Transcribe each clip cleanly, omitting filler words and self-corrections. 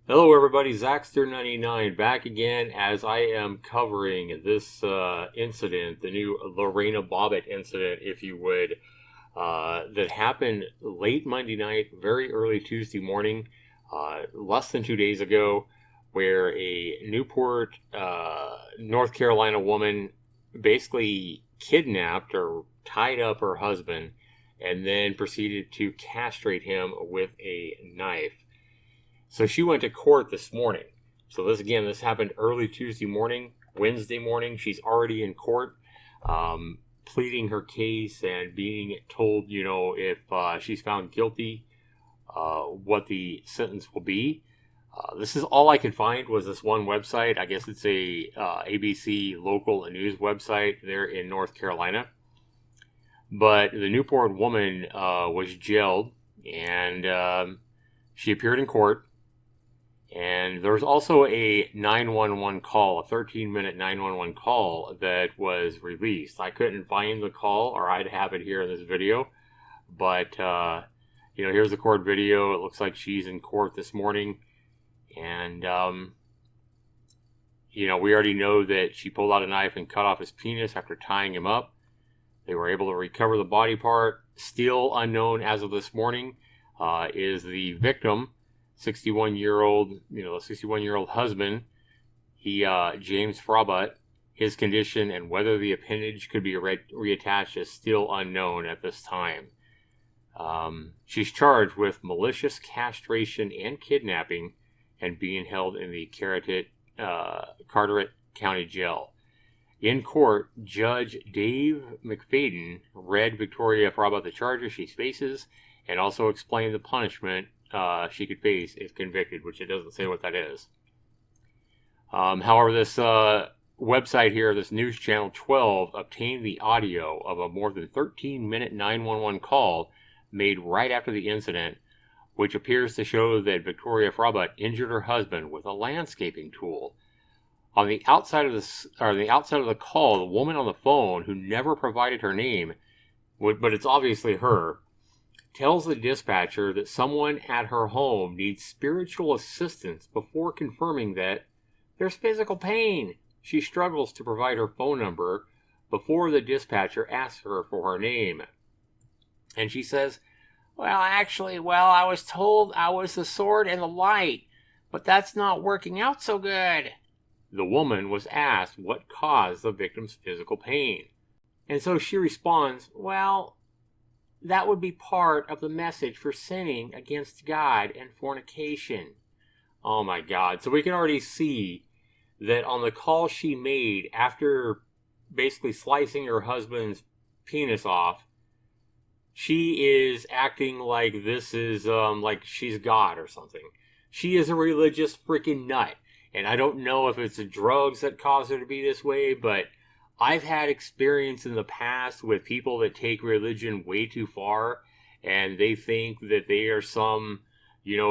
Hello everybody, Zaxtor99 back again as I am covering this incident, the new Lorena Bobbit incident, if you would, that happened late Monday night, very early Tuesday morning, less than 2 days ago, where a Newport, North Carolina woman basically kidnapped or tied up her husband and then proceeded to castrate him with a knife. So she went to court this morning. So this happened early Tuesday morning, Wednesday morning. She's already in court, pleading her case and being told, if she's found guilty, what the sentence will be. This is all I could find was this one website. I guess it's a ABC local news website there in North Carolina. But the Newport woman was jailed, and she appeared in court. And there was also a 911 call, a 13-minute 911 call that was released. I couldn't find the call, or I'd have it here in this video. But, here's the court video. It looks like she's in court this morning. And, we already know that she pulled out a knife and cut off his penis after tying him up. They were able to recover the body part. Still unknown as of this morning is the victim. 61-year-old husband, James Frabutt. His condition and whether the appendage could be reattached is still unknown at this time. She's charged with malicious castration and kidnapping and being held in the Carteret County Jail. In court, Judge Dave McFadden read Victoria Frabutt the charges she faces and also explained the punishment she could face if convicted, which it doesn't say what that is. However, this website here, this News Channel 12, obtained the audio of a more than 13-minute 911 call made right after the incident, which appears to show that Victoria Frabutt injured her husband with a landscaping tool. On the outside of the call, the woman on the phone, who never provided her name, but it's obviously her, tells the dispatcher that someone at her home needs spiritual assistance before confirming that there's physical pain. She struggles to provide her phone number before the dispatcher asks her for her name. And she says, I was told I was the sword and the light, but that's not working out so good. The woman was asked what caused the victim's physical pain. And so she responds, that would be part of the message for sinning against God and fornication. Oh my God. So we can already see that on the call she made after basically slicing her husband's penis off, she is acting like this is like she's God or something. She is a religious freaking nut. And I don't know if it's the drugs that cause her to be this way, but I've had experience in the past with people that take religion way too far and they think that they are some,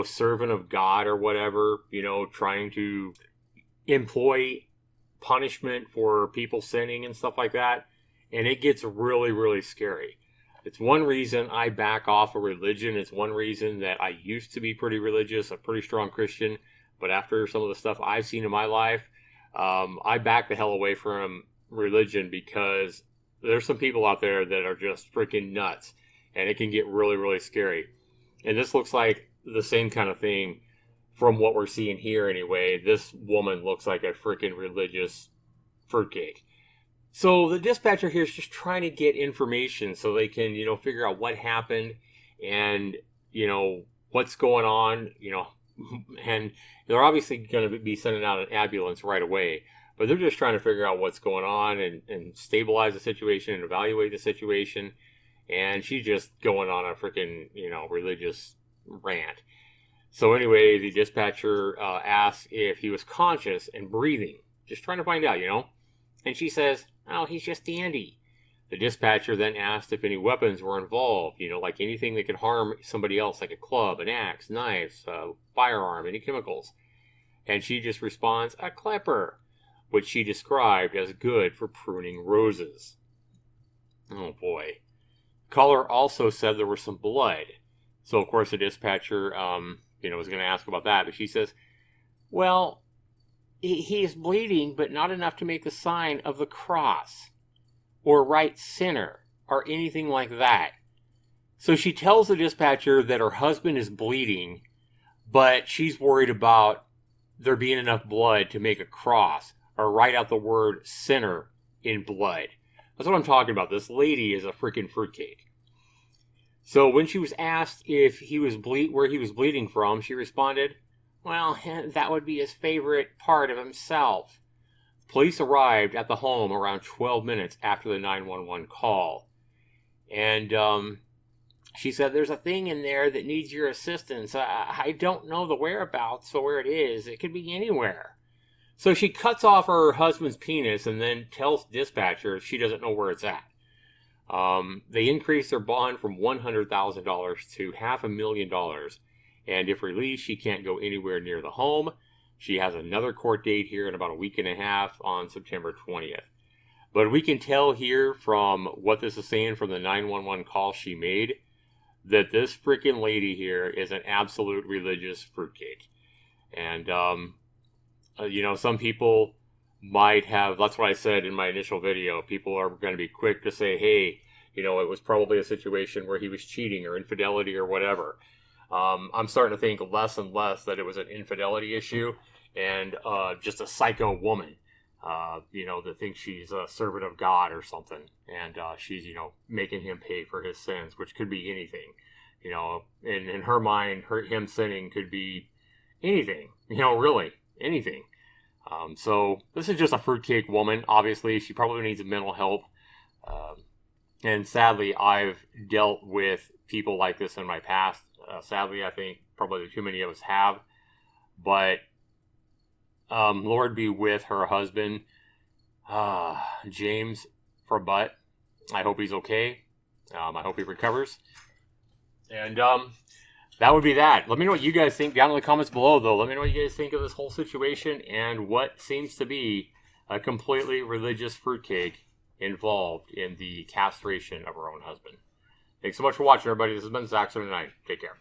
servant of God or whatever, trying to employ punishment for people sinning and stuff like that. And it gets really, really scary. It's one reason I back off of religion. It's one reason that I used to be pretty religious, a pretty strong Christian. But after some of the stuff I've seen in my life, I back the hell away from religion because there's some people out there that are just freaking nuts and it can get really, really scary. And this looks like the same kind of thing from what we're seeing here anyway. This woman looks like a freaking religious fruitcake. So the dispatcher here is just trying to get information so they can, figure out what happened and, what's going on, and they're obviously going to be sending out an ambulance right away. But they're just trying to figure out what's going on and stabilize the situation and evaluate the situation. And she's just going on a freaking, religious rant. So anyway, the dispatcher asks if he was conscious and breathing. Just trying to find out, And she says, he's just dandy. The dispatcher then asked if any weapons were involved, like anything that could harm somebody else, like a club, an axe, knives, a firearm, any chemicals. And she just responds, a clipper, which she described as good for pruning roses. Oh boy. Caller also said there was some blood. So of course the dispatcher, was going to ask about that, but she says, Well, he is bleeding, but not enough to make the sign of the cross or write sinner or anything like that. So she tells the dispatcher that her husband is bleeding, but she's worried about there being enough blood to make a cross or write out the word sinner in blood. That's what I'm talking about. This lady is a freaking fruitcake. So when she was asked if he was where he was bleeding from, she responded, well, that would be his favorite part of himself. Police arrived at the home around 12 minutes after the 911 call. And she said, there's a thing in there that needs your assistance. I don't know the whereabouts or where it is. It could be anywhere. So she cuts off her husband's penis and then tells dispatcher she doesn't know where it's at. They increased their bond from $100,000 to $500,000. And if released, she can't go anywhere near the home. She has another court date here in about a week and a half on September 20th. But we can tell here from what this is saying from the 911 call she made that this freaking lady here is an absolute religious fruitcake. And, you know, some people might have, that's what I said in my initial video, people are going to be quick to say, hey, you know, it was probably a situation where he was cheating or infidelity or whatever. I'm starting to think less and less that it was an infidelity issue and just a psycho woman, you know, that thinks she's a servant of God or something. And she's, you know, making him pay for his sins, which could be anything. You know, in her mind, him sinning could be anything, you know, really anything. So this is just a fruitcake woman. Obviously, she probably needs mental help. And sadly, I've dealt with people like this in my past. Sadly, I think probably too many of us have. But Lord be with her husband, James Frabutt. I hope he's okay. I hope he recovers. And that would be that. Let me know what you guys think down in the comments below, though. Let me know what you guys think of this whole situation and what seems to be a completely religious fruitcake involved in the castration of her own husband. Thanks so much for watching, everybody. This has been Zaxtorian. Take care.